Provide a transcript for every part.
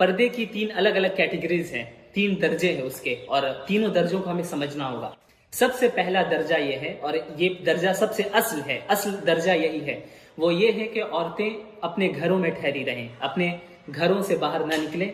پردے کی 3 الگ الگ کیٹیگریز ہیں، 3 درجے ہیں اس کے، اور تینوں درجوں کو ہمیں سمجھنا ہوگا۔ سب سے پہلا درجہ یہ ہے، اور یہ درجہ سب سے اصل ہے، اصل درجہ یہی ہے، وہ یہ ہے کہ عورتیں اپنے گھروں میں ٹھہری رہیں، اپنے گھروں سے باہر نہ نکلیں،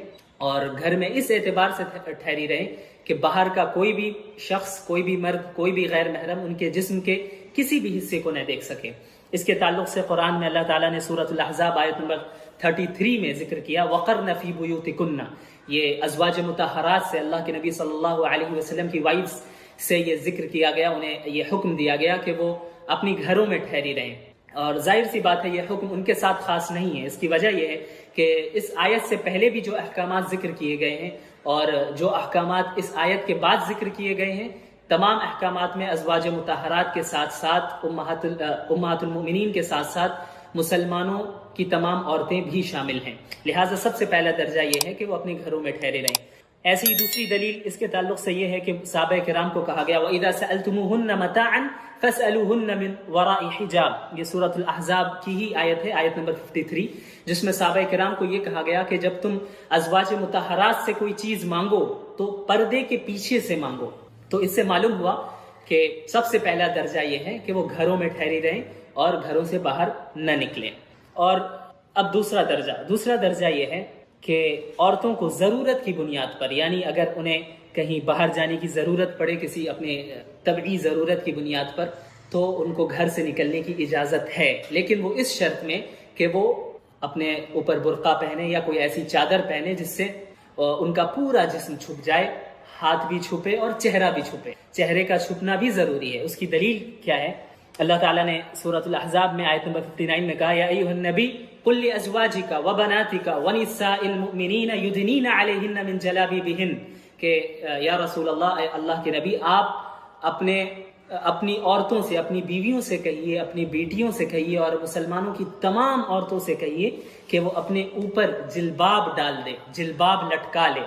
اور گھر میں اس اعتبار سے ٹھہری رہیں کہ باہر کا کوئی بھی شخص، کوئی بھی مرد، کوئی بھی غیر محرم ان کے جسم کے کسی بھی حصے کو نہ دیکھ سکے۔ اس کے تعلق سے قرآن میں اللہ تعالیٰ نے سورۃ الاحزاب آیت نمبر 33 میں ذکر کیا، وَقَرْنَ فِي بُيُوتِكُنَّ، یہ ازواج مطہرات سے اللہ کے نبی صلی اللہ علیہ وسلم کی وائفز سے یہ ذکر کیا گیا، انہیں یہ حکم دیا گیا کہ وہ اپنی گھروں میں ٹھہری رہیں۔ اور ظاہر سی بات ہے یہ حکم ان کے ساتھ خاص نہیں ہے، اس کی وجہ یہ ہے کہ اس آیت سے پہلے بھی جو احکامات ذکر کیے گئے ہیں اور جو احکامات اس آیت کے بعد ذکر کیے گئے ہیں، تمام احکامات میں ازواج مطہرات کے ساتھ ساتھ امہات المؤمنین کے ساتھ ساتھ مسلمانوں کی تمام عورتیں بھی شامل ہیں، لہٰذا سب سے پہلا درجہ یہ ہے کہ وہ اپنے گھروں میں ٹھہرے رہیں۔ ایسی دوسری دلیل اس کے تعلق سے یہ ہے کہ صحابہ کرام کو کہا گیا وَإِذَا سَأَلْتُمُوهُنَّ مَتَاعًا فَاسْأَلُوهُنَّ مِنْ وَرَاءِ حِجَابٍ، یہ سورۃ الاحزاب کی ہی آیت ہے، آیت نمبر 53، جس میں صحابہ کرام کو یہ کہا گیا کہ جب تم ازواج مطہرات سے کوئی چیز مانگو تو پردے کے پیچھے سے مانگو۔ تو اس سے معلوم ہوا کہ سب سے پہلا درجہ یہ ہے کہ وہ گھروں میں ٹھہری رہیں اور گھروں سے باہر نہ نکلیں۔ اور اب دوسرا درجہ یہ ہے کہ عورتوں کو ضرورت کی بنیاد پر، یعنی اگر انہیں کہیں باہر جانے کی ضرورت پڑے کسی اپنے طبعی ضرورت کی بنیاد پر، تو ان کو گھر سے نکلنے کی اجازت ہے، لیکن وہ اس شرط میں کہ وہ اپنے اوپر برقع پہنے یا کوئی ایسی چادر پہنے جس سے ان کا پورا جسم چھپ جائے، ہاتھ بھی چھپے اور چہرہ بھی چھپے۔ چہرے کا چھپنا بھی ضروری ہے۔ اس کی دلیل کیا ہے؟ اللہ تعالیٰ نے سورۃ الاحزاب میں آیت نمبر 59 میں کہا یا ایھا النبی قل لازواجک وبناتک ونساء المؤمنین یدنین علیہن من جلابیبہن، کہ یا رسول اللہ، اے اللہ کے نبی، آپ اپنی عورتوں سے، اپنی بیویوں سے کہیے، اپنی بیٹیوں سے کہیے اور مسلمانوں کی تمام عورتوں سے کہیے کہ وہ اپنے اوپر جلباب ڈال دے، جلباب لٹکا لے۔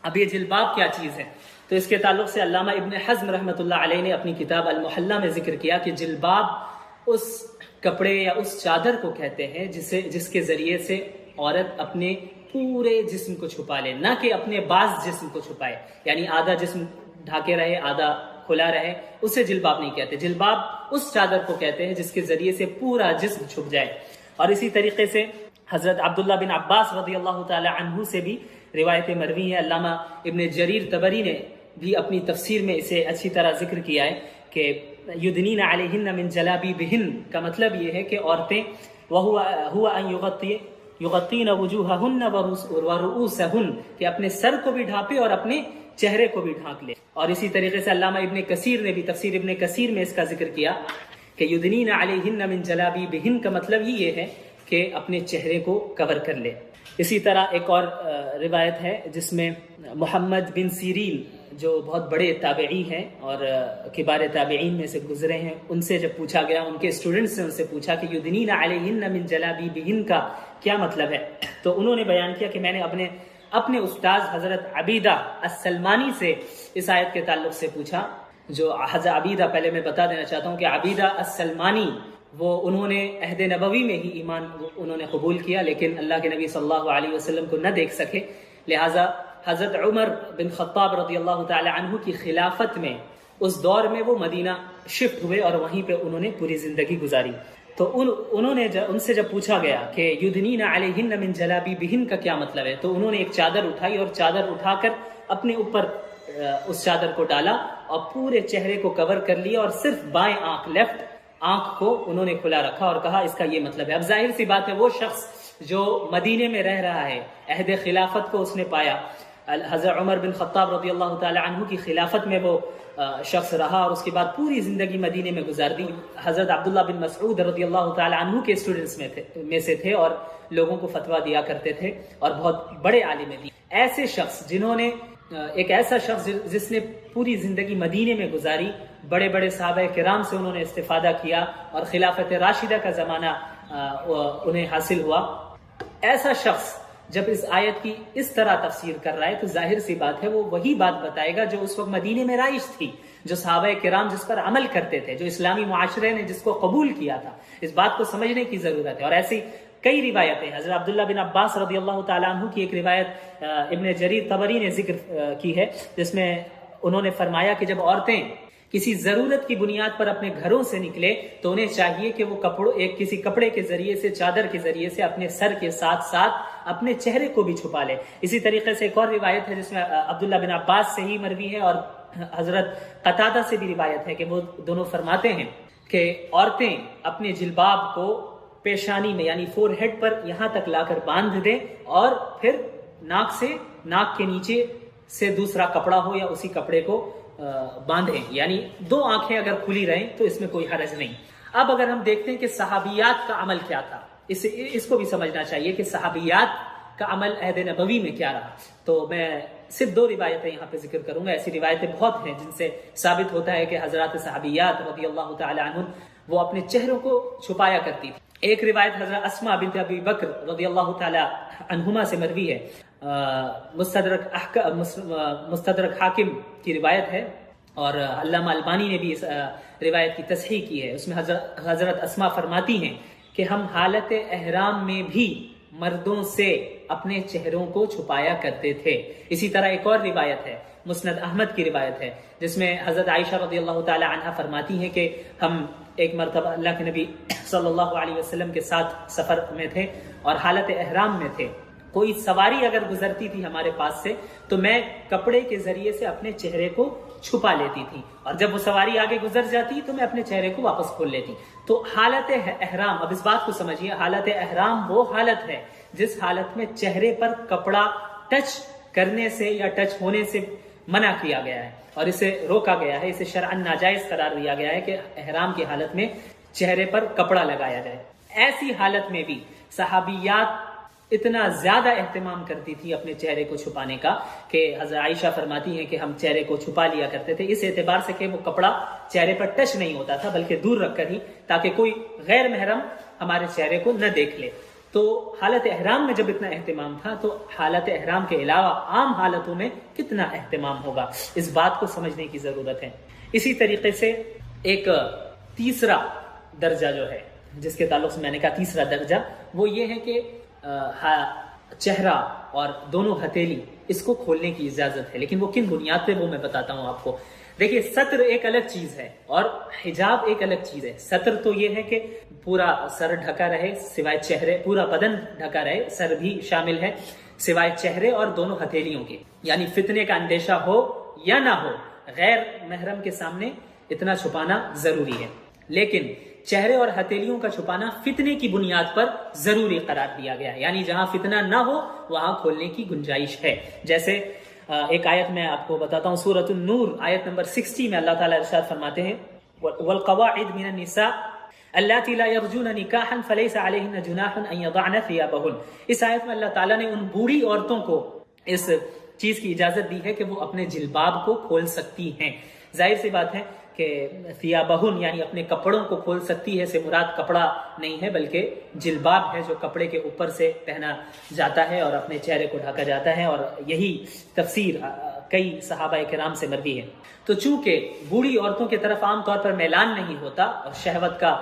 اب یہ جلباب کیا چیز ہے؟ تو اس کے تعلق سے علامہ ابن حزم رحمۃ اللہ علیہ نے اپنی کتاب المحلہ میں ذکر کیا کہ جلباب اس کپڑے یا اس چادر کو کہتے ہیں جس کے ذریعے سے عورت اپنے پورے جسم کو چھپا لے، نہ کہ اپنے بعض جسم کو چھپائے، یعنی آدھا جسم ڈھاکے رہے، آدھا کھلا رہے، اسے جلباب نہیں کہتے۔ جلباب اس چادر کو کہتے ہیں جس کے ذریعے سے پورا جسم چھپ جائے۔ اور اسی طریقے سے حضرت عبداللہ بن عباس رضی اللہ تعالی عنہ سے بھی روایت مروی ہے۔ علامہ ابن جریر طبری نے بھی اپنی تفسیر میں اسے اچھی طرح ذکر کیا ہے کہ یدنین علیہن من جلابیبہن کا مطلب یہ ہے کہ عورتیں وَهُوَ أَن یغطین وجوہہن ورؤوسہن، کہ اپنے سر کو بھی ڈھانپے اور اپنے چہرے کو بھی ڈھانپ لے۔ اور اسی طریقے سے علامہ ابن کثیر نے بھی تفسیر ابن کثیر میں اس کا ذکر کیا کہ یدنین علیہن من جلابیبہن کا مطلب ہی یہ ہے کہ اپنے چہرے کو کور کر لے۔ اسی طرح ایک اور روایت ہے جس میں محمد بن سیرین جو بہت بڑے تابعی ہیں اور کبار تابعین میں سے گزرے ہیں، ان سے جب پوچھا گیا، ان کے اسٹوڈنٹس سے ان سے پوچھا کہ یدنین علیہن من جلابیبہن کا کیا مطلب ہے، تو انہوں نے بیان کیا کہ میں نے اپنے استاذ حضرت عبیدہ السلمانی سے اس آیت کے تعلق سے پوچھا۔ جو حضرت عبیدہ، پہلے میں بتا دینا چاہتا ہوں کہ عبیدہ السلمانی انہوں نے عہد نبوی میں ہی ایمان انہوں نے قبول کیا، لیکن اللہ کے نبی صلی اللہ علیہ وسلم کو نہ دیکھ سکے، لہٰذا حضرت عمر بن خطاب رضی اللہ تعالی عنہ کی خلافت میں اس دور میں وہ مدینہ شفٹ ہوئے اور وہیں پہ انہوں نے پوری زندگی گزاری۔ تو ان سے جب پوچھا گیا کہ یدنین علیہن من جلابیبہن کا کیا مطلب ہے، تو انہوں نے ایک چادر اٹھائی اور چادر اٹھا کر اپنے اوپر اس چادر کو ڈالا اور پورے چہرے کو کور کر لیا، اور صرف بائیں آنکھ، لیفٹ آنکھ کو انہوں نے کھلا رکھا اور کہا اس کا یہ مطلب ہے۔ اب ظاہر سی بات ہے وہ شخص جو مدینے میں رہ رہا ہے، عہد خلافت کو اس نے پایا، حضرت عمر بن خطاب رضی اللہ تعالی عنہ کی خلافت میں وہ شخص رہا اور اس کے بعد پوری زندگی مدینے میں گزار دی۔ حضرت عبداللہ بن مسعود رضی اللہ تعالی عنہ کے اسٹوڈنٹس میں سے تھے اور لوگوں کو فتویٰ دیا کرتے تھے اور بہت بڑے عالم دین۔ ایسے شخص جنہوں نے ایک ایسا شخص جس نے پوری زندگی مدینے میں گزاری، بڑے بڑے صحابہ کرام سے انہوں نے استفادہ کیا اور خلافت راشدہ کا زمانہ انہیں حاصل ہوا، ایسا شخص جب اس آیت کی اس طرح تفسیر کر رہا ہے تو ظاہر سی بات ہے وہ وہی بات بتائے گا جو اس وقت مدینے میں رائج تھی، جو صحابہ کرام جس پر عمل کرتے تھے، جو اسلامی معاشرے نے جس کو قبول کیا تھا۔ اس بات کو سمجھنے کی ضرورت ہے۔ اور ایسی کئی روایتیں حضرت عبداللہ بن عباس رضی اللہ تعالیٰ عنہ کی ایک روایت ابن جریر طبری نے ذکر کی ہے، جس میں انہوں نے فرمایا کہ جب عورتیں کسی ضرورت کی بنیاد پر اپنے گھروں سے نکلے تو انہیں چاہیے کہ وہ کسی کپڑے کے ذریعے سے، چادر کے ذریعے سے اپنے سر کے ساتھ ساتھ اپنے چہرے کو بھی چھپا لے۔ اسی طریقے سے ایک اور روایت ہے جس میں عبداللہ بن عباس سے ہی مروی ہے اور حضرت قتادہ سے بھی روایت ہے کہ وہ دونوں فرماتے ہیں کہ عورتیں اپنے جلباب کو پیشانی میں یعنی فور ہیڈ پر یہاں تک لا کر باندھ دیں اور پھر ناک کے نیچے سے دوسرا کپڑا ہو یا اسی کپڑے کو باندھیں، یعنی دو آنکھیں اگر کھلی رہیں تو اس میں کوئی حرج نہیں۔ اب اگر ہم دیکھتے ہیں کہ صحابیات کا عمل کیا تھا، اس کو بھی سمجھنا چاہیے کہ صحابیات کا عمل عہد نبوی میں کیا رہا، تو میں صرف 2 روایتیں یہاں پہ ذکر کروں گا۔ ایسی روایتیں بہت ہیں جن سے ثابت ہوتا ہے کہ حضرات صحابیات رضی اللہ تعالی عنہ وہ اپنے چہروں کو چھپایا کرتی تھی۔ ایک روایت حضرت اسماء بنت ابی بکر رضی اللہ تعالی عنہما سے مروی ہے، مستدرک حاکم کی روایت ہے اور علامہ البانی نے بھی اس روایت کی تصحیح کی ہے۔ اس میں حضرت اسماء فرماتی ہیں کہ ہم حالت احرام میں بھی مردوں سے اپنے چہروں کو چھپایا کرتے تھے۔ اسی طرح ایک اور روایت ہے، مسند احمد کی روایت ہے، جس میں حضرت عائشہ رضی اللہ تعالی عنہا فرماتی ہیں کہ ہم ایک مرتبہ اللہ کے نبی صلی اللہ علیہ وسلم کے ساتھ سفر میں تھے اور حالت احرام میں تھے۔ کوئی سواری اگر گزرتی تھی ہمارے پاس سے تو میں کپڑے کے ذریعے سے اپنے چہرے کو چھپا لیتی تھی، اور جب وہ سواری آگے گزر جاتی تو میں اپنے چہرے کو واپس کھول لیتی۔ تو حالت احرام، اب اس بات کو سمجھیے، حالت احرام وہ حالت ہے جس حالت میں چہرے پر کپڑا ٹچ کرنے سے یا ٹچ ہونے سے منع کیا گیا ہے اور اسے روکا گیا ہے، اسے شرعاً ناجائز قرار دیا گیا ہے کہ احرام کی حالت میں چہرے پر کپڑا لگایا جائے۔ ایسی حالت میں بھی صحابیات اتنا زیادہ اہتمام کرتی تھی اپنے چہرے کو چھپانے کا کہ حضرت عائشہ فرماتی ہیں کہ ہم چہرے کو چھپا لیا کرتے تھے، اس اعتبار سے کہ وہ کپڑا چہرے پر ٹچ نہیں ہوتا تھا بلکہ دور رکھ کر ہی، تاکہ کوئی غیر محرم ہمارے چہرے کو نہ دیکھ لے۔ تو حالت احرام میں جب اتنا اہتمام تھا تو حالت احرام کے علاوہ عام حالتوں میں کتنا اہتمام ہوگا، اس بات کو سمجھنے کی ضرورت ہے۔ اسی طریقے سے ایک تیسرا درجہ جو ہے جس کے تعلق سے میں نے کہا تیسرا درجہ، وہ یہ ہے کہ چہرہ اور دونوں ہتھیلی اس کو کھولنے کی اجازت ہے، لیکن وہ کن بنیاد پہ وہ میں بتاتا ہوں آپ کو۔ دیکھیے، ستر ایک الگ چیز ہے اور حجاب ایک الگ چیز ہے۔ ستر تو یہ ہے کہ پورا سر ڈھکا رہے سوائے چہرے، پورا بدن ڈھکا رہے، سر بھی شامل ہے سوائے چہرے اور دونوں ہتھیلیوں کے، یعنی فتنے کا اندیشہ ہو یا نہ ہو غیر محرم کے سامنے اتنا چھپانا ضروری ہے، لیکن چہرے اور ہتھیلیوں کا چھپانا فتنے کی بنیاد پر ضروری قرار دیا گیا ہے، یعنی جہاں فتنہ نہ ہو وہاں کھولنے کی گنجائش ہے۔ جیسے ایک آیت میں آپ کو بتاتا ہوں، سورۃ النور آیت نمبر 60 میں اللہ تعالیٰ ارشاد فرماتے ہیں وَالْقَوَاعِدْ مِنَ النِّسَاءِ اللَّاتِي لَا يَرْجُونَ نِكَاحًا فَلَيْسَ عَلَيْهِنَّ جُنَاحٌ أَن يَضَعْنَ ثِيَابَهُنَّ۔ اس آیت میں اللہ تعالیٰ نے ان بوڑھی عورتوں کو اس چیز کی اجازت دی ہے کہ وہ اپنے جلباب کو کھول سکتی ہیں۔ ظاہر سی بات ہے کہ ثیابہن یعنی اپنے کپڑوں کو کھول سکتی ہے، سے مراد کپڑا نہیں ہے بلکہ جلباب ہے جو کپڑے کے اوپر سے پہنا جاتا ہے اور اپنے چہرے کو ڈھکا جاتا ہے، اور یہی تفسیر کئی صحابہ کرام سے مروی ہے۔ تو چونکہ بوڑھی عورتوں کی طرف عام طور پر میلان نہیں ہوتا اور شہوت کا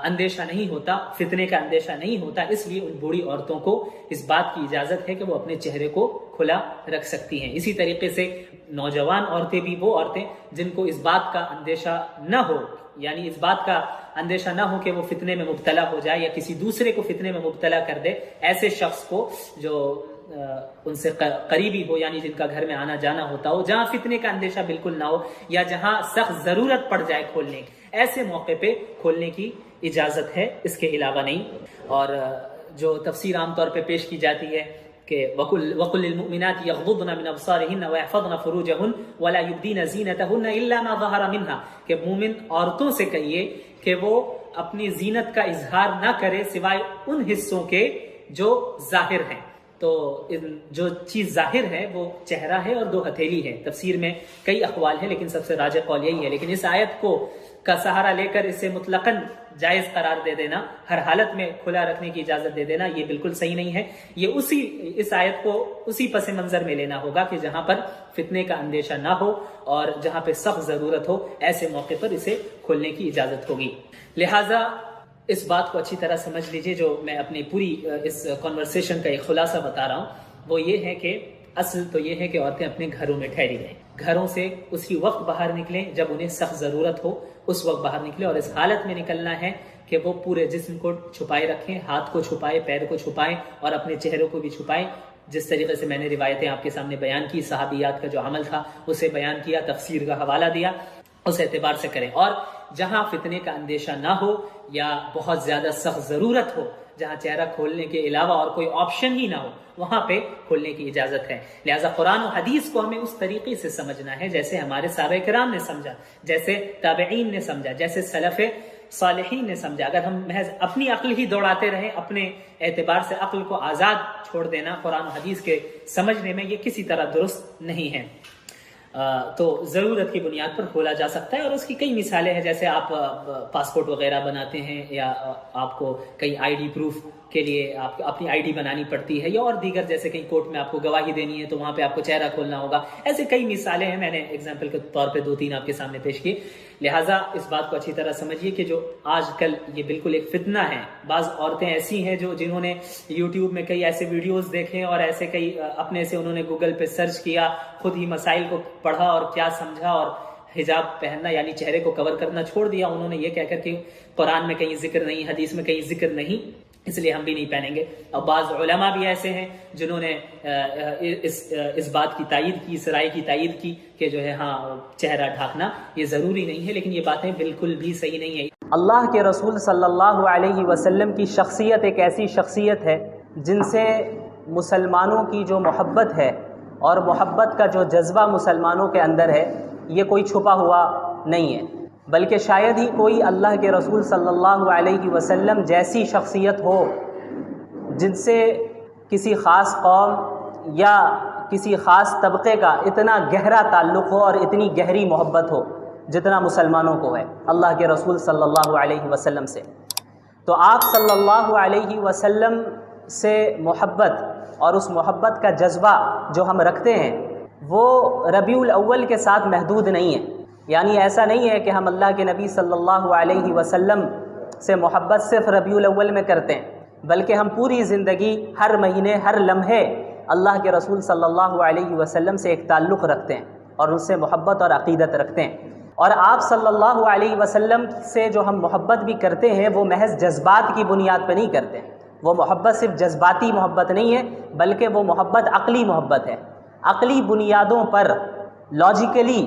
اندیشہ نہیں ہوتا، فتنے کا اندیشہ نہیں ہوتا، اس لیے ان بوڑھی عورتوں کو اس بات کی اجازت ہے کہ وہ اپنے چہرے کو کھلا رکھ سکتی ہیں۔ اسی طریقے سے نوجوان عورتیں بھی وہ عورتیں جن کو اس بات کا اندیشہ نہ ہو، یعنی اس بات کا اندیشہ نہ ہو کہ وہ فتنے میں مبتلا ہو جائے یا کسی دوسرے کو فتنے میں مبتلا کر دے، ایسے شخص کو جو ان سے قریبی ہو، یعنی جن کا گھر میں آنا جانا ہوتا ہو، جہاں فتنے کا اندیشہ بالکل نہ ہو یا جہاں سخت ضرورت پڑ جائے کھولنے کی، ایسے موقع پہ کھولنے کی اجازت ہے، اس کے علاوہ نہیں۔ اور جو تفسیر عام طور پہ پیش کی جاتی ہے کہ وَقُلْ لِلْمُؤْمِنَاتِ يَغْضُضْنَ مِنْ أَبْصَارِهِنَّ وَيَحْفَظْنَ فُرُوجَهُنَّ وَلَا يُبْدِينَ زِينَتَهُنَّ إِلَّا مَا ظَهَرَ مِنْهَا، کہ مومن عورتوں سے کہیے کہ وہ اپنی زینت کا اظہار نہ کرے سوائے ان حصوں کے جو ظاہر ہیں۔ تو جو چیز ظاہر ہے وہ چہرہ ہے اور دو ہتھیلی ہے۔ تفسیر میں کئی اقوال ہیں لیکن سب سے راجح قول یہی ہے، لیکن اس آیت کو کا سہارا لے کر اسے مطلقاً جائز قرار دے دینا، ہر حالت میں کھلا رکھنے کی اجازت دے دینا، یہ بالکل صحیح نہیں ہے۔ یہ اس آیت کو اسی پس منظر میں لینا ہوگا کہ جہاں پر فتنے کا اندیشہ نہ ہو اور جہاں پہ سخت ضرورت ہو، ایسے موقع پر اسے کھولنے کی اجازت ہوگی۔ لہٰذا اس بات کو اچھی طرح سمجھ لیجئے، جو میں اپنی پوری اس کنورسیشن کا ایک خلاصہ بتا رہا ہوں، وہ یہ ہے کہ اصل تو یہ ہے کہ عورتیں اپنے گھروں میں ٹھہری رہیں، گھروں سے اسی وقت باہر نکلیں جب انہیں سخت ضرورت ہو، اس وقت باہر نکلیں، اور اس حالت میں نکلنا ہے کہ وہ پورے جسم کو چھپائے رکھیں، ہاتھ کو چھپائے، پیر کو چھپائیں، اور اپنے چہروں کو بھی چھپائیں۔ جس طریقے سے میں نے روایتیں آپ کے سامنے بیان کی، صحابیات کا جو عمل تھا اسے بیان کیا، تفسیر کا حوالہ دیا، اس اعتبار سے کریں۔ اور جہاں فتنے کا اندیشہ نہ ہو یا بہت زیادہ سخت ضرورت ہو، جہاں چہرہ کھولنے کے علاوہ اور کوئی آپشن ہی نہ ہو، وہاں پہ کھولنے کی اجازت ہے۔ لہٰذا قرآن و حدیث کو ہمیں اس طریقے سے سمجھنا ہے جیسے ہمارے صحابہ کرام نے سمجھا، جیسے تابعین نے سمجھا، جیسے سلف صالحین نے سمجھا۔ اگر ہم محض اپنی عقل ہی دوڑاتے رہیں، اپنے اعتبار سے عقل کو آزاد چھوڑ دینا قرآن و حدیث کے سمجھنے میں، یہ کسی طرح درست نہیں ہے۔ تو ضرورت کی بنیاد پر کھولا جا سکتا ہے، اور اس کی کئی مثالیں ہیں، جیسے آپ پاسپورٹ وغیرہ بناتے ہیں، یا آپ کو کئی آئی ڈی پروف کے لیے آپ اپنی آئی ڈی بنانی پڑتی ہے، یا اور دیگر جیسے کہیں کورٹ میں آپ کو گواہی دینی ہے تو وہاں پہ آپ کو چہرہ کھولنا ہوگا۔ ایسے کئی مثالیں ہیں، میں نے اگزامپل کے طور پہ 2-3 آپ کے سامنے پیش کی۔ لہٰذا اس بات کو اچھی طرح سمجھیے کہ جو آج کل یہ بالکل ایک فتنہ ہے۔ بعض عورتیں ایسی ہیں جنہوں نے یوٹیوب میں کئی ایسے ویڈیوز دیکھے، اور ایسے کئی اپنے سے انہوں نے گوگل پہ سرچ کیا، خود ہی مسائل کو پڑھا اور کیا سمجھا، اور حجاب پہننا یعنی چہرے کو کور کرنا چھوڑ دیا انہوں نے، یہ کہہ کر کہ قرآن میں کہیں ذکر نہیں، حدیث میں کہیں ذکر نہیں، اس لیے ہم بھی نہیں پہنیں گے۔ اور بعض علماء بھی ایسے ہیں جنہوں نے اس بات کی تائید کی، اس رائے کی تائید کی کہ جو ہے ہاں چہرہ ڈھانکنا یہ ضروری نہیں ہے، لیکن یہ باتیں بالکل بھی صحیح نہیں ہے۔ اللہ کے رسول صلی اللہ علیہ وسلم کی شخصیت ایک ایسی شخصیت ہے جن سے مسلمانوں کی جو محبت ہے اور محبت کا جو جذبہ مسلمانوں کے اندر ہے، یہ کوئی چھپا ہوا نہیں ہے، بلکہ شاید ہی کوئی اللہ کے رسول صلی اللہ علیہ وسلم جیسی شخصیت ہو جن سے کسی خاص قوم یا کسی خاص طبقے کا اتنا گہرا تعلق ہو اور اتنی گہری محبت ہو جتنا مسلمانوں کو ہے اللہ کے رسول صلی اللہ علیہ وسلم سے۔ تو آپ صلی اللہ علیہ وسلم سے محبت اور اس محبت کا جذبہ جو ہم رکھتے ہیں وہ ربیع الاول کے ساتھ محدود نہیں ہے، یعنی ایسا نہیں ہے کہ ہم اللہ کے نبی صلی اللہ علیہ وسلم سے محبت صرف ربیع الاول میں کرتے ہیں، بلکہ ہم پوری زندگی، ہر مہینے، ہر لمحے اللہ کے رسول صلی اللہ علیہ وسلم سے ایک تعلق رکھتے ہیں اور ان سے محبت اور عقیدت رکھتے ہیں۔ اور آپ صلی اللہ علیہ وسلم سے جو ہم محبت بھی کرتے ہیں وہ محض جذبات کی بنیاد پہ نہیں کرتے، وہ محبت صرف جذباتی محبت نہیں ہے، بلکہ وہ محبت عقلی محبت ہے۔ عقلی بنیادوں پر لاجیکلی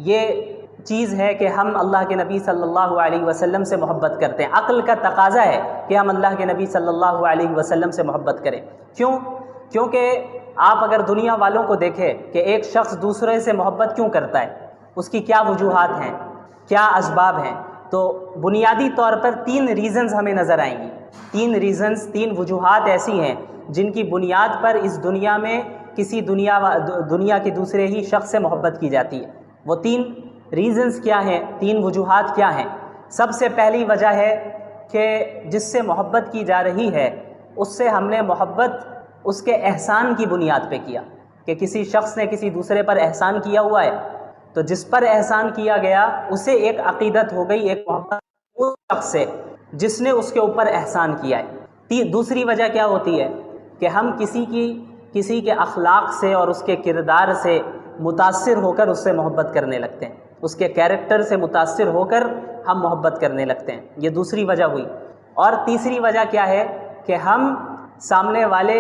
یہ چیز ہے کہ ہم اللہ کے نبی صلی اللہ علیہ وسلم سے محبت کرتے ہیں، عقل کا تقاضا ہے کہ ہم اللہ کے نبی صلی اللہ علیہ وسلم سے محبت کریں۔ کیونکہ آپ اگر دنیا والوں کو دیکھیں کہ ایک شخص دوسرے سے محبت کیوں کرتا ہے، اس کی کیا وجوہات ہیں، کیا اسباب ہیں، تو بنیادی طور پر 3 ریزنز ہمیں نظر آئیں گی۔ 3 وجوہات ایسی ہیں جن کی بنیاد پر اس دنیا میں کسی دنیا کے دوسرے ہی شخص سے محبت کی جاتی ہے۔ وہ 3 ریزنز کیا ہیں، 3 وجوہات کیا ہیں؟ سب سے پہلی وجہ ہے کہ جس سے محبت کی جا رہی ہے اس سے ہم نے محبت اس کے احسان کی بنیاد پہ کیا، کہ کسی شخص نے کسی دوسرے پر احسان کیا ہوا ہے تو جس پر احسان کیا گیا اسے ایک عقیدت ہو گئی، ایک محبت اس شخص سے جس نے اس کے اوپر احسان کیا ہے۔ دوسری وجہ کیا ہوتی ہے کہ ہم کسی کے اخلاق سے اور اس کے کردار سے متاثر ہو کر اس سے محبت کرنے لگتے ہیں، اس کے کیریکٹر سے متاثر ہو کر ہم محبت کرنے لگتے ہیں، یہ دوسری وجہ ہوئی۔ اور تیسری وجہ کیا ہے کہ ہم سامنے والے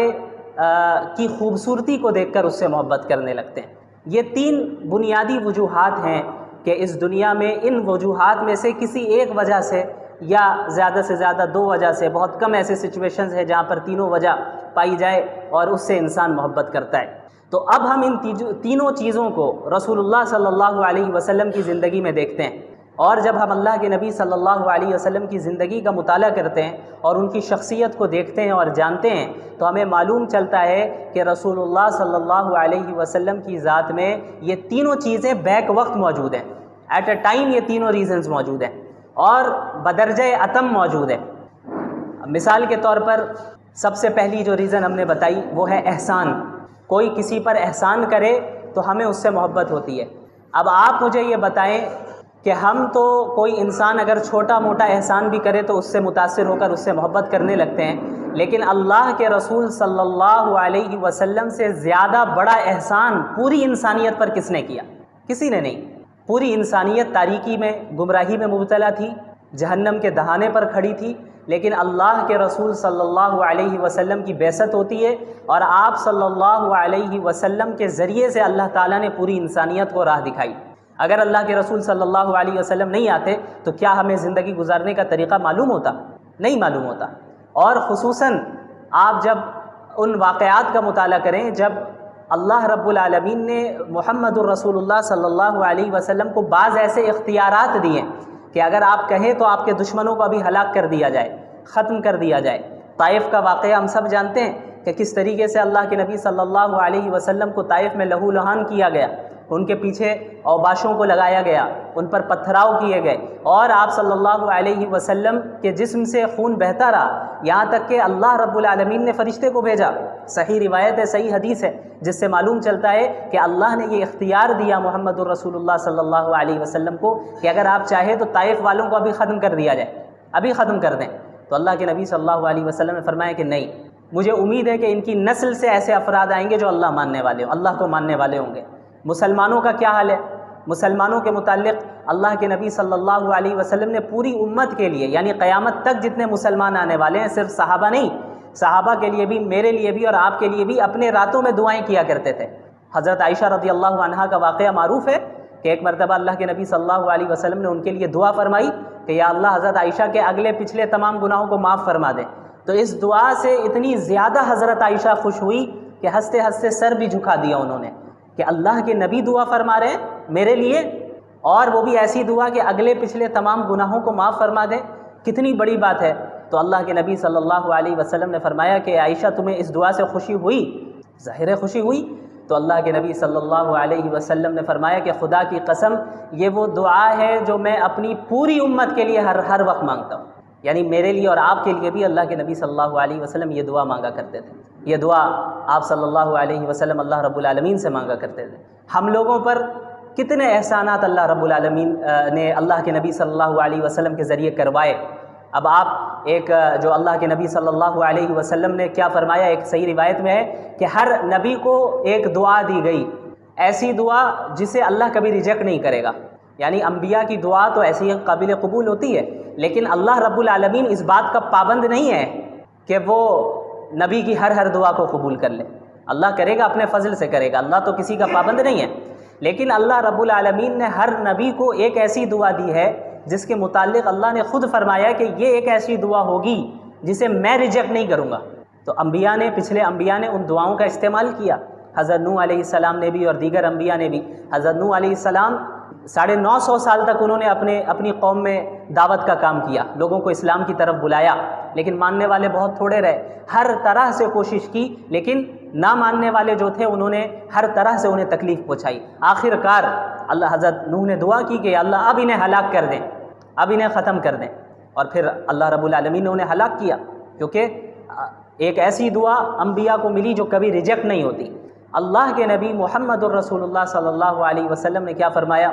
کی خوبصورتی کو دیکھ کر اس سے محبت کرنے لگتے ہیں۔ یہ 3 بنیادی وجوہات ہیں کہ اس دنیا میں ان وجوہات میں سے کسی ایک وجہ سے یا زیادہ سے زیادہ 2 وجہ سے، بہت کم ایسے سچویشنز ہیں جہاں پر تینوں وجہ پائی جائے اور اس سے انسان محبت کرتا ہے۔ تو اب ہم ان تینوں چیزوں کو رسول اللہ صلی اللہ علیہ وسلم کی زندگی میں دیکھتے ہیں، اور جب ہم اللہ کے نبی صلی اللہ علیہ وسلم کی زندگی کا مطالعہ کرتے ہیں اور ان کی شخصیت کو دیکھتے ہیں اور جانتے ہیں تو ہمیں معلوم چلتا ہے کہ رسول اللہ صلی اللہ علیہ وسلم کی ذات میں یہ تینوں چیزیں بیک وقت موجود ہیں، ایٹ اے ٹائم یہ تینوں ریزنز موجود ہیں اور بدرجہ اتم موجود ہیں۔ مثال کے طور پر سب سے پہلی جو ریزن ہم نے بتائی وہ ہے احسان۔ کوئی کسی پر احسان کرے تو ہمیں اس سے محبت ہوتی ہے۔ اب آپ مجھے یہ بتائیں کہ ہم تو کوئی انسان اگر چھوٹا موٹا احسان بھی کرے تو اس سے متاثر ہو کر اس سے محبت کرنے لگتے ہیں، لیکن اللہ کے رسول صلی اللہ علیہ وسلم سے زیادہ بڑا احسان پوری انسانیت پر کس نے کیا؟ کسی نے نہیں۔ پوری انسانیت تاریکی میں، گمراہی میں مبتلا تھی، جہنم کے دہانے پر کھڑی تھی، لیکن اللہ کے رسول صلی اللہ علیہ وسلم کی بعثت ہوتی ہے اور آپ صلی اللہ علیہ وسلم کے ذریعے سے اللہ تعالیٰ نے پوری انسانیت کو راہ دکھائی۔ اگر اللہ کے رسول صلی اللہ علیہ وسلم نہیں آتے تو کیا ہمیں زندگی گزارنے کا طریقہ معلوم ہوتا؟ نہیں معلوم ہوتا۔ اور خصوصاً آپ جب ان واقعات کا مطالعہ کریں جب اللہ رب العالمین نے محمد الرسول اللہ صلی اللہ علیہ وسلم کو بعض ایسے اختیارات دیے کہ اگر آپ کہیں تو آپ کے دشمنوں کو ابھی ہلاک کر دیا جائے، ختم کر دیا جائے۔ طائف کا واقعہ ہم سب جانتے ہیں کہ کس طریقے سے اللہ کے نبی صلی اللہ علیہ وسلم کو طائف میں لہو لہان کیا گیا، ان کے پیچھے اوباشوں کو لگایا گیا، ان پر پتھراؤ کیے گئے، اور آپ صلی اللہ علیہ وسلم کے جسم سے خون بہتا رہا، یہاں تک کہ اللہ رب العالمین نے فرشتے کو بھیجا۔ صحیح روایت ہے، صحیح حدیث ہے، جس سے معلوم چلتا ہے کہ اللہ نے یہ اختیار دیا محمد الرسول اللہ صلی اللہ علیہ وسلم کو کہ اگر آپ چاہیں تو طائف والوں کو ابھی ختم کر دیا جائے، ابھی ختم کر دیں۔ تو اللہ کے نبی صلی اللہ علیہ وسلم نے فرمایا کہ نہیں، مجھے امید ہے کہ ان کی نسل سے ایسے افراد آئیں گے جو اللہ ماننے والے ہوں، اللہ کو ماننے والے ہوں گے۔ مسلمانوں کا کیا حال ہے؟ مسلمانوں کے متعلق اللہ کے نبی صلی اللہ علیہ وسلم نے پوری امت کے لیے، یعنی قیامت تک جتنے مسلمان آنے والے ہیں، صرف صحابہ نہیں، صحابہ کے لیے بھی، میرے لیے بھی اور آپ کے لیے بھی اپنے راتوں میں دعائیں کیا کرتے تھے۔ حضرت عائشہ رضی اللہ عنہا کا واقعہ معروف ہے کہ ایک مرتبہ اللہ کے نبی صلی اللہ علیہ وسلم نے ان کے لیے دعا فرمائی کہ یا اللہ حضرت عائشہ کے اگلے پچھلے تمام گناہوں کو معاف فرما دے۔ تو اس دعا سے اتنی زیادہ حضرت عائشہ خوش ہوئی کہ ہنستے ہنستے سر بھی جھکا دیا انہوں نے کہ اللہ کے نبی دعا فرما رہے ہیں میرے لیے، اور وہ بھی ایسی دعا کہ اگلے پچھلے تمام گناہوں کو معاف فرما دیں، کتنی بڑی بات ہے۔ تو اللہ کے نبی صلی اللہ علیہ وسلم نے فرمایا کہ عائشہ تمہیں اس دعا سے خوشی ہوئی؟ ظاہر ہے خوشی ہوئی۔ تو اللہ کے نبی صلی اللہ علیہ وسلم نے فرمایا کہ خدا کی قسم یہ وہ دعا ہے جو میں اپنی پوری امت کے لیے ہر وقت مانگتا ہوں، یعنی میرے لیے اور آپ کے لیے بھی اللہ کے نبی صلی اللہ علیہ وسلم یہ دعا مانگا کرتے تھے۔ یہ دعا آپ صلی اللہ علیہ وسلم اللہ رب العالمین سے مانگا کرتے تھے۔ ہم لوگوں پر کتنے احسانات اللہ رب العالمین نے اللہ کے نبی صلی اللہ علیہ وسلم کے ذریعے کروائے۔ اب آپ ایک جو اللہ کے نبی صلی اللہ علیہ وسلم نے کیا فرمایا، ایک صحیح روایت میں ہے کہ ہر نبی کو ایک دعا دی گئی، ایسی دعا جسے اللہ کبھی ریجیکٹ نہیں کرے گا۔ یعنی انبیاء کی دعا تو ایسی قابل قبول ہوتی ہے، لیکن اللہ رب العالمین اس بات کا پابند نہیں ہے کہ وہ نبی کی ہر دعا کو قبول کر لے۔ اللہ کرے گا، اپنے فضل سے کرے گا، اللہ تو کسی کا پابند نہیں ہے، لیکن اللہ رب العالمین نے ہر نبی کو ایک ایسی دعا دی ہے جس کے متعلق اللہ نے خود فرمایا کہ یہ ایک ایسی دعا ہوگی جسے میں ریجیکٹ نہیں کروں گا۔ تو انبیاء نے، پچھلے انبیاء نے ان دعاؤں کا استعمال کیا۔ حضرت نوح علیہ السلام نے بھی اور دیگر انبیاء نے بھی۔ حضرت نوح علیہ السلام 950 سال تک انہوں نے اپنی قوم میں دعوت کا کام کیا، لوگوں کو اسلام کی طرف بلایا، لیکن ماننے والے بہت تھوڑے رہے۔ ہر طرح سے کوشش کی، لیکن نہ ماننے والے جو تھے انہوں نے ہر طرح سے انہیں تکلیف پہنچائی۔ آخر کار اللہ حضرت نوح نے دعا کی کہ اللہ اب انہیں ہلاک کر دیں، اب انہیں ختم کر دیں، اور پھر اللہ رب العالمین نے انہیں ہلاک کیا، کیونکہ ایک ایسی دعا انبیاء کو ملی جو کبھی ریجیکٹ نہیں ہوتی۔ اللہ کے نبی محمد الرسول اللہ صلی اللہ علیہ وسلم نے کیا فرمایا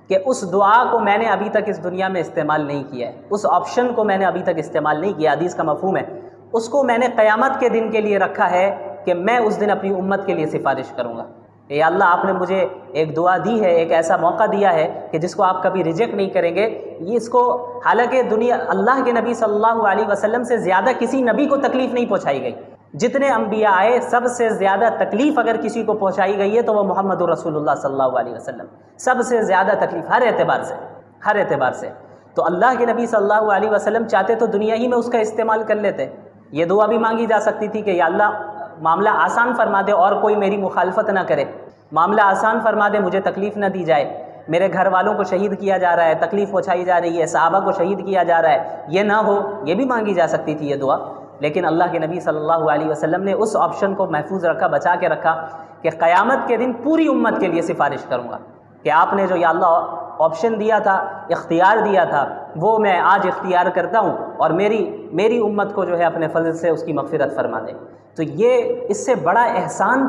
کہ اس دعا کو میں نے ابھی تک اس دنیا میں استعمال نہیں کیا ہے، اس آپشن کو میں نے ابھی تک استعمال نہیں کیا، حدیث کا مفہوم ہے، اس کو میں نے قیامت کے دن کے لیے رکھا ہے کہ میں اس دن اپنی امت کے لیے سفارش کروں گا۔ یا اللہ آپ نے مجھے ایک دعا دی ہے، ایک ایسا موقع دیا ہے کہ جس کو آپ کبھی ریجیکٹ نہیں کریں گے۔ یہ اس کو حالانکہ اللہ کے نبی صلی اللہ علیہ وسلم سے زیادہ کسی نبی کو تکلیف نہیں پہنچائی گئی، جتنے انبیاء آئے سب سے زیادہ تکلیف اگر کسی کو پہنچائی گئی ہے تو وہ محمد الرسول اللہ صلی اللہ علیہ وسلم، سب سے زیادہ تکلیف ہر اعتبار سے۔ تو اللہ کے نبی صلی اللہ علیہ وسلم چاہتے تو دنیا ہی میں اس کا استعمال کر لیتے۔ یہ دعا بھی مانگی جا سکتی تھی کہ یا اللہ معاملہ آسان فرما دے اور کوئی میری مخالفت نہ کرے، معاملہ آسان فرما دے، مجھے تکلیف نہ دی جائے، میرے گھر والوں کو شہید کیا جا رہا ہے، تکلیف پہنچائی جا رہی ہے، صحابہ کو شہید کیا جا رہا ہے، یہ نہ ہو، یہ بھی مانگی جا سکتی تھی یہ دعا۔ لیکن اللہ کے نبی صلی اللہ علیہ وسلم نے اس آپشن کو محفوظ رکھا، بچا کے رکھا کہ قیامت کے دن پوری امت کے لیے سفارش کروں گا کہ آپ نے جو یا اللہ آپشن دیا تھا، اختیار دیا تھا، وہ میں آج اختیار کرتا ہوں، اور میری امت کو جو ہے اپنے فضل سے اس کی مغفرت فرما دے۔ تو یہ اس سے بڑا احسان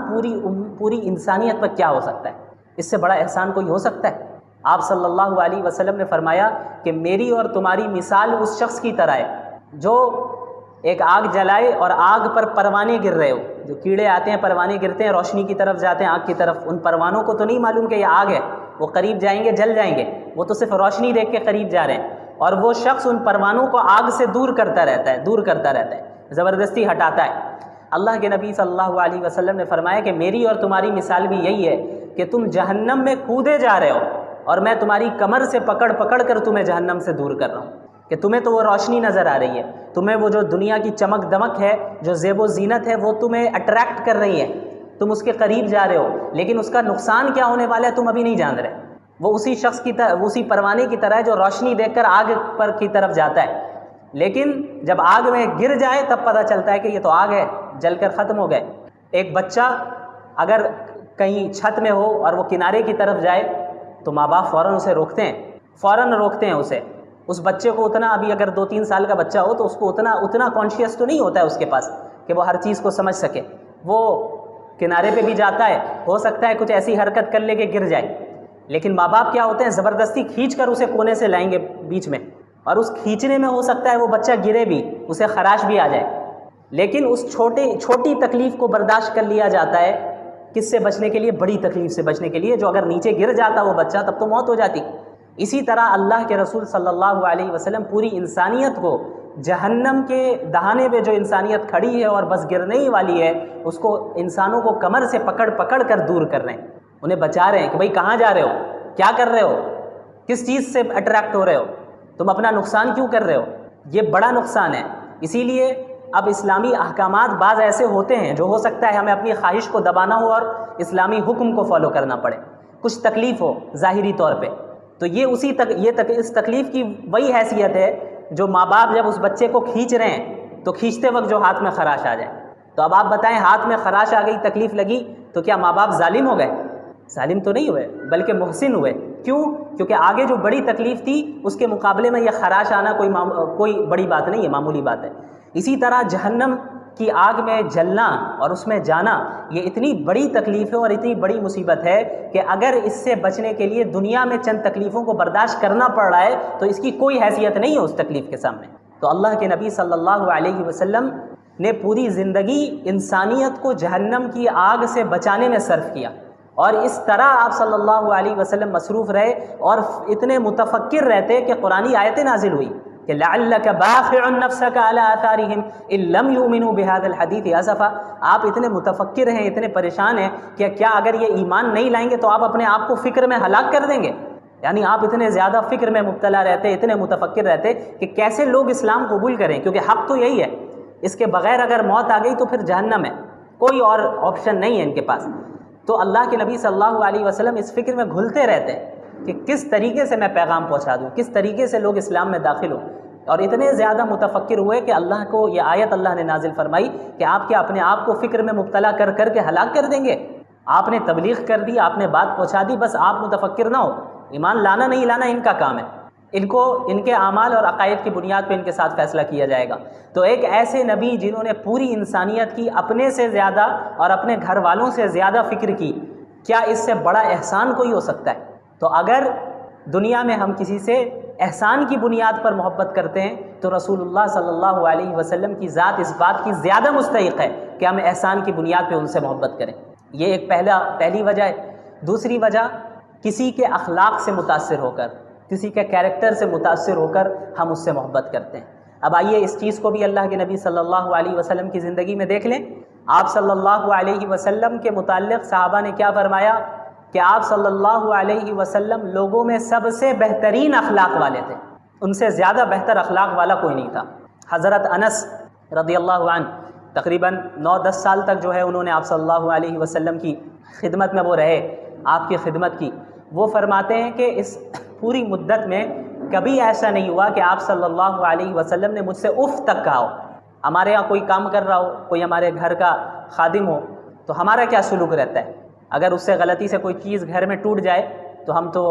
پوری انسانیت پر کیا ہو سکتا ہے؟ اس سے بڑا احسان کوئی ہو سکتا ہے؟ آپ صلی اللہ علیہ وسلم نے فرمایا کہ میری اور تمہاری مثال اس شخص کی طرح ہے جو ایک آگ جلائے اور آگ پر پروانے گر رہے ہو. جو کیڑے آتے ہیں پروانے گرتے ہیں روشنی کی طرف جاتے ہیں آگ کی طرف, ان پروانوں کو تو نہیں معلوم کہ یہ آگ ہے, وہ قریب جائیں گے جل جائیں گے, وہ تو صرف روشنی دیکھ کے قریب جا رہے ہیں, اور وہ شخص ان پروانوں کو آگ سے دور کرتا رہتا ہے, زبردستی ہٹاتا ہے. اللہ کے نبی صلی اللہ علیہ وسلم نے فرمایا کہ میری اور تمہاری مثال بھی یہی ہے کہ تم جہنم میں کودے جا رہے ہو اور میں تمہاری کمر سے پکڑ کر تمہیں جہنم سے دور کر رہا ہوں, کہ تمہیں تو وہ روشنی نظر آ رہی ہے, تمہیں وہ جو دنیا کی چمک دمک ہے, جو زیب و زینت ہے, وہ تمہیں اٹریکٹ کر رہی ہے, تم اس کے قریب جا رہے ہو, لیکن اس کا نقصان کیا ہونے والا ہے تم ابھی نہیں جان رہے. وہ اسی شخص کی طرح, اسی پروانے کی طرح ہے جو روشنی دیکھ کر آگ پر کی طرف جاتا ہے, لیکن جب آگ میں گر جائے تب پتہ چلتا ہے کہ یہ تو آگ ہے, جل کر ختم ہو گئے. ایک بچہ اگر کہیں چھت میں ہو اور وہ کنارے کی طرف جائے تو ماں باپ فوراً اسے روکتے ہیں اسے. اس بچے کو اتنا, ابھی اگر 2-3 سال کا بچہ ہو تو اس کو اتنا کانشیس تو نہیں ہوتا ہے اس کے پاس کہ وہ ہر چیز کو سمجھ سکے. وہ کنارے پہ بھی جاتا ہے, ہو سکتا ہے کچھ ایسی حرکت کر لے کہ گر جائے, لیکن ماں باپ کیا ہوتے ہیں زبردستی کھینچ کر اسے کونے سے لائیں گے بیچ میں, اور اس کھینچنے میں ہو سکتا ہے وہ بچہ گرے بھی, اسے خراش بھی آ جائے, لیکن اس چھوٹی تکلیف کو برداشت کر لیا جاتا ہے. کس سے بچنے کے لیے؟ بڑی تکلیف سے بچنے کے لیے, جو اگر نیچے گر جاتا وہ بچہ تب تو موت ہو جاتی. اسی طرح اللہ کے رسول صلی اللہ علیہ وسلم پوری انسانیت کو, جہنم کے دہانے پہ جو انسانیت کھڑی ہے اور بس گرنے ہی والی ہے, اس کو انسانوں کو کمر سے پکڑ کر دور کر رہے ہیں, انہیں بچا رہے ہیں کہ بھئی کہاں جا رہے ہو, کیا کر رہے ہو, کس چیز سے اٹریکٹ ہو رہے ہو, تم اپنا نقصان کیوں کر رہے ہو, یہ بڑا نقصان ہے. اسی لیے اب اسلامی احکامات بعض ایسے ہوتے ہیں جو ہو سکتا ہے ہمیں اپنی خواہش کو دبانا ہو اور اسلامی حکم کو فالو کرنا پڑے, کچھ تکلیف ہو ظاہری طور پہ, تو یہ اس تکلیف کی وہی حیثیت ہے جو ماں باپ جب اس بچے کو کھینچ رہے ہیں تو کھینچتے وقت جو ہاتھ میں خراش آ جائے. تو اب آپ بتائیں, ہاتھ میں خراش آ گئی, تکلیف لگی, تو کیا ماں باپ ظالم ہو گئے؟ ظالم تو نہیں ہوئے, بلکہ محسن ہوئے. کیوں؟ کیونکہ آگے جو بڑی تکلیف تھی اس کے مقابلے میں یہ خراش آنا کوئی بڑی بات نہیں ہے, معمولی بات ہے. اسی طرح جہنم کی آگ میں جلنا اور اس میں جانا یہ اتنی بڑی تکلیف ہے اور اتنی بڑی مصیبت ہے کہ اگر اس سے بچنے کے لیے دنیا میں چند تکلیفوں کو برداشت کرنا پڑ رہا ہے تو اس کی کوئی حیثیت نہیں ہے اس تکلیف کے سامنے. تو اللہ کے نبی صلی اللہ علیہ وسلم نے پوری زندگی انسانیت کو جہنم کی آگ سے بچانے میں صرف کیا, اور اس طرح آپ صلی اللہ علیہ وسلم مصروف رہے اور اتنے متفکر رہتے کہ قرآنی آیتیں نازل ہوئی کہ لعلک باخع نفسک علی آثارہم ان لم یؤمنوا بہذا الحدیث اسفا. آپ اتنے متفکر ہیں, اتنے پریشان ہیں کہ کیا اگر یہ ایمان نہیں لائیں گے تو آپ اپنے آپ کو فکر میں ہلاک کر دیں گے. یعنی آپ اتنے زیادہ فکر میں مبتلا رہتے, اتنے متفکر رہتے کہ کیسے لوگ اسلام قبول کریں, کیونکہ حق تو یہی ہے, اس کے بغیر اگر موت آ گئی تو پھر جہنم ہے, کوئی اور آپشن نہیں ہے ان کے پاس. تو اللہ کے نبی صلی اللہ علیہ وسلم اس فکر میں گھلتے رہتے کہ کس طریقے سے میں پیغام پہنچا دوں, کس طریقے سے لوگ اسلام میں داخل ہوں, اور اتنے زیادہ متفکر ہوئے کہ اللہ کو یہ آیت اللہ نے نازل فرمائی کہ آپ کیا اپنے آپ کو فکر میں مبتلا کر کے ہلاک کر دیں گے. آپ نے تبلیغ کر دی, آپ نے بات پہنچا دی, بس آپ متفکر نہ ہو, ایمان لانا نہیں لانا ان کا کام ہے, ان کے اعمال اور عقائد کی بنیاد پہ ان کے ساتھ فیصلہ کیا جائے گا. تو ایک ایسے نبی جنہوں نے پوری انسانیت کی اپنے سے زیادہ اور اپنے گھر والوں سے زیادہ فکر کی, کیا اس سے بڑا احسان کوئی ہو سکتا ہے؟ تو اگر دنیا میں ہم کسی سے احسان کی بنیاد پر محبت کرتے ہیں تو رسول اللہ صلی اللہ علیہ وسلم کی ذات اس بات کی زیادہ مستحق ہے کہ ہم احسان کی بنیاد پہ ان سے محبت کریں. یہ ایک پہلی وجہ ہے. دوسری وجہ, کسی کے اخلاق سے متاثر ہو کر, کسی کے کیریکٹر سے متاثر ہو کر ہم اس سے محبت کرتے ہیں. اب آئیے اس چیز کو بھی اللہ کے نبی صلی اللہ علیہ وسلم کی زندگی میں دیکھ لیں. آپ صلی اللہ علیہ وسلم کے متعلق صحابہ نے کیا فرمایا کہ آپ صلی اللہ علیہ وسلم لوگوں میں سب سے بہترین اخلاق والے تھے, ان سے زیادہ بہتر اخلاق والا کوئی نہیں تھا. حضرت انس رضی اللہ عنہ تقریباً 9-10 سال تک جو ہے انہوں نے آپ صلی اللہ علیہ وسلم کی خدمت میں وہ رہے, آپ کی خدمت کی. وہ فرماتے ہیں کہ اس پوری مدت میں کبھی ایسا نہیں ہوا کہ آپ صلی اللہ علیہ وسلم نے مجھ سے اف تک کہا ہو. ہمارے یہاں کوئی کام کر رہا ہو, کوئی ہمارے گھر کا خادم ہو, تو ہمارا کیا سلوک رہتا ہے؟ اگر اس سے غلطی سے کوئی چیز گھر میں ٹوٹ جائے تو ہم تو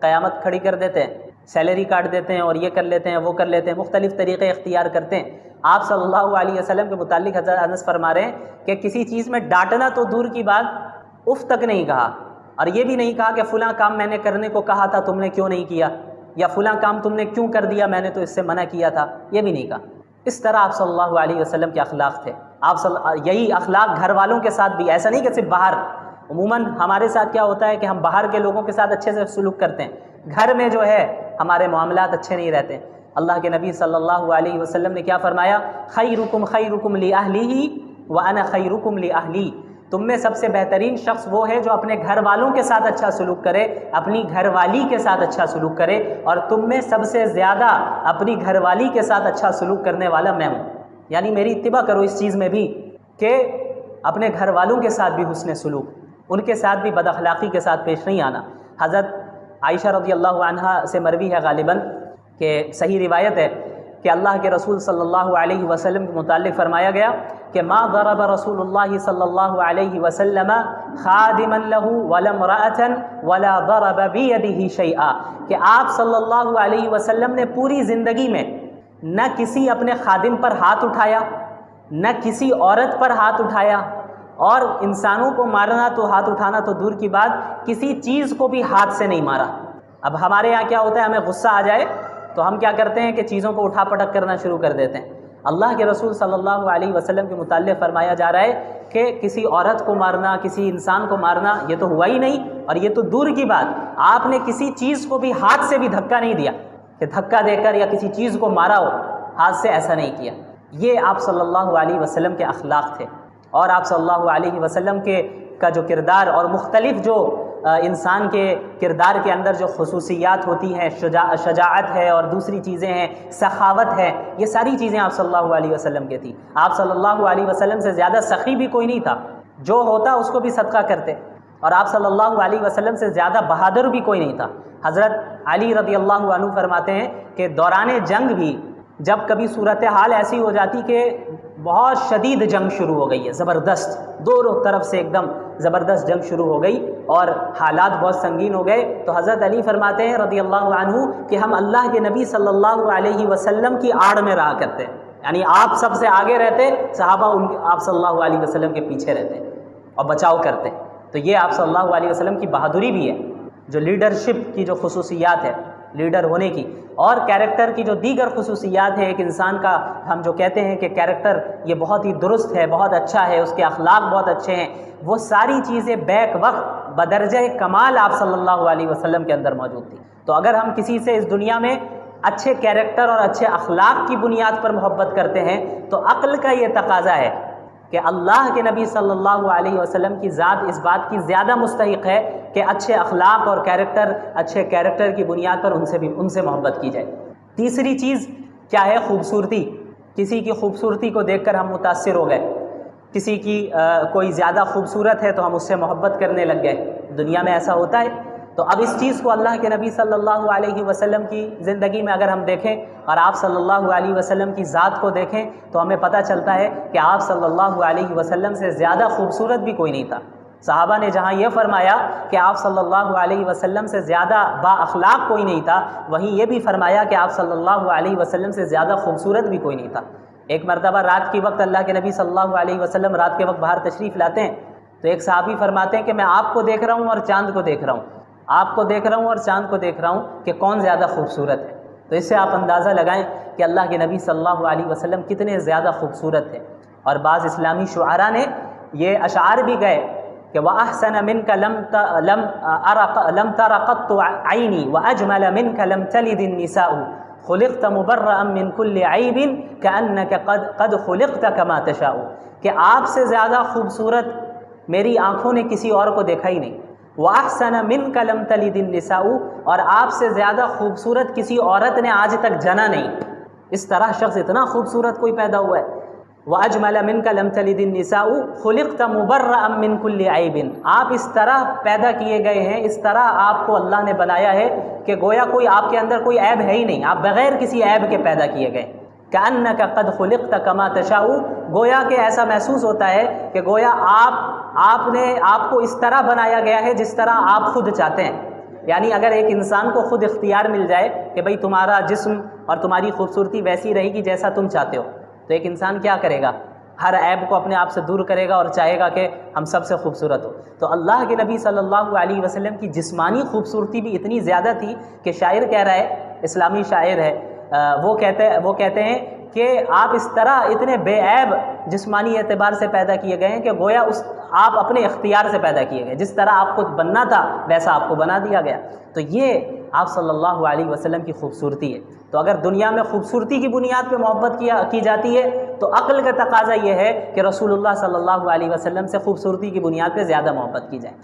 قیامت کھڑی کر دیتے ہیں, سیلری کاٹ دیتے ہیں اور یہ کر لیتے ہیں وہ کر لیتے ہیں, مختلف طریقے اختیار کرتے ہیں. آپ صلی اللہ علیہ وسلم کے متعلق حضرت انس فرما رہے ہیں کہ کسی چیز میں ڈانٹنا تو دور کی بات, اف تک نہیں کہا, اور یہ بھی نہیں کہا کہ فلاں کام میں نے کرنے کو کہا تھا تم نے کیوں نہیں کیا، یا فلاں کام تم نے کیوں کر دیا میں نے تو اس سے منع کیا تھا، یہ بھی نہیں کہا۔ اس طرح آپ صلی اللہ علیہ وسلم کے اخلاق تھے۔ یہی اخلاق گھر والوں کے ساتھ بھی، ایسا نہیں کہ صرف باہر۔ عموماً ہمارے ساتھ کیا ہوتا ہے کہ ہم باہر کے لوگوں کے ساتھ اچھے سے سلوک کرتے ہیں، گھر میں جو ہے ہمارے معاملات اچھے نہیں رہتے۔ اللہ کے نبی صلی اللہ علیہ وسلم نے کیا فرمایا؟ خیرکم خیرکم لأہلہ وانا خیرکم لأہلی۔ تم میں سب سے بہترین شخص وہ ہے جو اپنے گھر والوں کے ساتھ اچھا سلوک کرے، اپنی گھر والی کے ساتھ اچھا سلوک کرے، اور تم میں سب سے زیادہ اپنی گھر والی کے ساتھ اچھا سلوک کرنے والا میں ہوں۔ یعنی میری اتباع کرو اس چیز میں بھی کہ اپنے گھر والوں کے ساتھ بھی حسن سلوک، ان کے ساتھ بھی بد اخلاقی کے ساتھ پیش نہیں آنا۔ حضرت عائشہ رضی اللہ عنہا سے مروی ہے غالباً کہ صحیح روایت ہے کہ اللہ کے رسول صلی اللہ علیہ وسلم کے متعلق فرمایا گیا کہ ما ضرب رسول اللہ صلی اللہ علیہ وسلم خادما له ولا امرأة ولا ضرب بيده شيئا، کہ آپ صلی اللہ علیہ وسلم نے پوری زندگی میں نہ کسی اپنے خادم پر ہاتھ اٹھایا، نہ کسی عورت پر ہاتھ اٹھایا، اور انسانوں کو مارنا تو ہاتھ اٹھانا تو دور کی بات، کسی چیز کو بھی ہاتھ سے نہیں مارا۔ اب ہمارے یہاں کیا ہوتا ہے، ہمیں غصہ آ جائے تو ہم کیا کرتے ہیں کہ چیزوں کو اٹھا پٹک کرنا شروع کر دیتے ہیں۔ اللہ کے رسول صلی اللہ علیہ وسلم کے متعلق فرمایا جا رہا ہے کہ کسی عورت کو مارنا، کسی انسان کو مارنا یہ تو ہوا ہی نہیں، اور یہ تو دور کی بات، آپ نے کسی چیز کو بھی ہاتھ سے بھی دھکا نہیں دیا کہ دھکا دے کر یا کسی چیز کو مارا ہو، ہاتھ سے ایسا نہیں کیا۔ یہ آپ صلی اللہ علیہ وسلم کے اخلاق تھے۔ اور آپ صلی اللہ علیہ وسلم کا جو کردار اور مختلف جو انسان کے کردار کے اندر جو خصوصیات ہوتی ہیں، شجاعت ہے اور دوسری چیزیں ہیں، سخاوت ہے، یہ ساری چیزیں آپ صلی اللہ علیہ وسلم کی تھیں۔ آپ صلی اللہ علیہ وسلم سے زیادہ سخی بھی کوئی نہیں تھا، جو ہوتا اس کو بھی صدقہ کرتے، اور آپ صلی اللہ علیہ وسلم سے زیادہ بہادر بھی کوئی نہیں تھا۔ حضرت علی رضی اللہ عنہ فرماتے ہیں کہ دوران جنگ بھی جب کبھی صورتحال ایسی ہو جاتی کہ بہت شدید جنگ شروع ہو گئی ہے، زبردست، دونوں طرف سے ایک دم زبردست جنگ شروع ہو گئی اور حالات بہت سنگین ہو گئے، تو حضرت علی فرماتے ہیں رضی اللہ عنہ کہ ہم اللہ کے نبی صلی اللہ علیہ وسلم کی آڑ میں رہا کرتے، یعنی آپ سب سے آگے رہتے، صحابہ آپ صلی اللہ علیہ وسلم کے پیچھے رہتے اور بچاؤ کرتے۔ تو یہ آپ صلی اللہ علیہ وسلم کی بہادری بھی ہے، جو لیڈرشپ کی جو خصوصیات ہے، لیڈر ہونے کی، اور کیریکٹر کی جو دیگر خصوصیات ہیں۔ ایک انسان کا ہم جو کہتے ہیں کہ کیریکٹر یہ بہت ہی درست ہے، بہت اچھا ہے، اس کے اخلاق بہت اچھے ہیں، وہ ساری چیزیں بیک وقت بدرجہ کمال آپ صلی اللہ علیہ وسلم کے اندر موجود تھی۔ تو اگر ہم کسی سے اس دنیا میں اچھے کیریکٹر اور اچھے اخلاق کی بنیاد پر محبت کرتے ہیں تو عقل کا یہ تقاضا ہے کہ اللہ کے نبی صلی اللہ علیہ وسلم کی ذات اس بات کی زیادہ مستحق ہے کہ اچھے اخلاق اور اچھے کیریکٹر کی بنیاد پر ان سے محبت کی جائے۔ تیسری چیز کیا ہے؟ خوبصورتی۔ کسی کی خوبصورتی کو دیکھ کر ہم متاثر ہو گئے، کسی کی کوئی زیادہ خوبصورت ہے تو ہم اس سے محبت کرنے لگ گئے، دنیا میں ایسا ہوتا ہے۔ تو اب اس چیز کو اللہ کے نبی صلی اللہ علیہ وسلم کی زندگی میں اگر ہم دیکھیں اور آپ صلی اللہ علیہ وسلم کی ذات کو دیکھیں تو ہمیں پتہ چلتا ہے کہ آپ صلی اللہ علیہ وسلم سے زیادہ خوبصورت بھی کوئی نہیں تھا۔ صحابہ نے جہاں یہ فرمایا کہ آپ صلی اللہ علیہ وسلم سے زیادہ با اخلاق کوئی نہیں تھا، وہیں یہ بھی فرمایا کہ آپ صلی اللہ علیہ وسلم سے زیادہ خوبصورت بھی کوئی نہیں تھا۔ ایک مرتبہ رات کے وقت اللہ کے نبی صلی اللہ علیہ وسلم رات کے وقت باہر تشریف لاتے ہیں تو ایک صحابی فرماتے ہیں کہ میں آپ کو دیکھ رہا ہوں اور چاند کو دیکھ رہا ہوں، آپ کو دیکھ رہا ہوں اور چاند کو دیکھ رہا ہوں کہ کون زیادہ خوبصورت ہے۔ تو اس سے آپ اندازہ لگائیں کہ اللہ کے نبی صلی اللہ علیہ وسلم کتنے زیادہ خوبصورت تھے۔ اور بعض اسلامی شعراء نے یہ اشعار بھی گئے کہ وَأَحْسَنَ مِنْكَ لَمْ تَرَ قَطُّ عَيْنِي وَأَجْمَلَ مِنْكَ لَمْ تَلِدِ النِّسَاءُ خُلِقْتَ مُبَرَّأً مِنْ كُلِّ عَيْبٍ كَأَنَّكَ قَدْ خُلِقْتَ كَمَا تَشَاءُ، کہ آپ سے زیادہ خوبصورت میری آنکھوں نے کسی اور کو دیکھا ہی نہیں۔ وَأَحْسَنَ مِنْكَ لَمْ تَلِدِ النِّسَاءُ، اور آپ سے زیادہ خوبصورت کسی عورت نے آج تک جنا نہیں۔ اس طرح شخص اتنا خوبصورت کوئی پیدا ہوا ہے۔ وَأَجْمَلَ مِنْكَ لَمْ تَلِدِ النِّسَاءُ خُلِقْتَ مُبَرَّأً مِنْ كُلِّ عَيْبٍ، آپ اس طرح پیدا کیے گئے ہیں، اس طرح آپ کو اللہ نے بنایا ہے کہ گویا کوئی آپ کے اندر کوئی عیب ہے ہی نہیں، آپ بغیر کسی عیب کے پیدا کیے گئے۔ كَأَنَّكَ قَدْ خُلِقْتَ كَمَا تَشَاءُ، گویا کہ ایسا محسوس ہوتا ہے کہ گویا آپ کو اس طرح بنایا گیا ہے جس طرح آپ خود چاہتے ہیں۔ یعنی اگر ایک انسان کو خود اختیار مل جائے کہ بھئی تمہارا جسم اور تمہاری خوبصورتی ویسی رہے گی جیسا تم چاہتے ہو، تو ایک انسان کیا کرے گا؟ ہر عیب کو اپنے آپ سے دور کرے گا اور چاہے گا کہ ہم سب سے خوبصورت ہو۔ تو اللہ کے نبی صلی اللہ علیہ وسلم کی جسمانی خوبصورتی بھی اتنی زیادہ تھی کہ شاعر کہہ رہا ہے، اسلامی شاعر ہے، وہ کہتے ہیں کہ آپ اس طرح اتنے بے عیب جسمانی اعتبار سے پیدا کیے گئے ہیں کہ گویا آپ اپنے اختیار سے پیدا کیے گئے، جس طرح آپ کو بننا تھا ویسا آپ کو بنا دیا گیا۔ تو یہ آپ صلی اللہ علیہ وسلم کی خوبصورتی ہے۔ تو اگر دنیا میں خوبصورتی کی بنیاد پہ محبت کی جاتی ہے تو عقل کا تقاضا یہ ہے کہ رسول اللہ صلی اللہ علیہ وسلم سے خوبصورتی کی بنیاد پہ زیادہ محبت کی جائے۔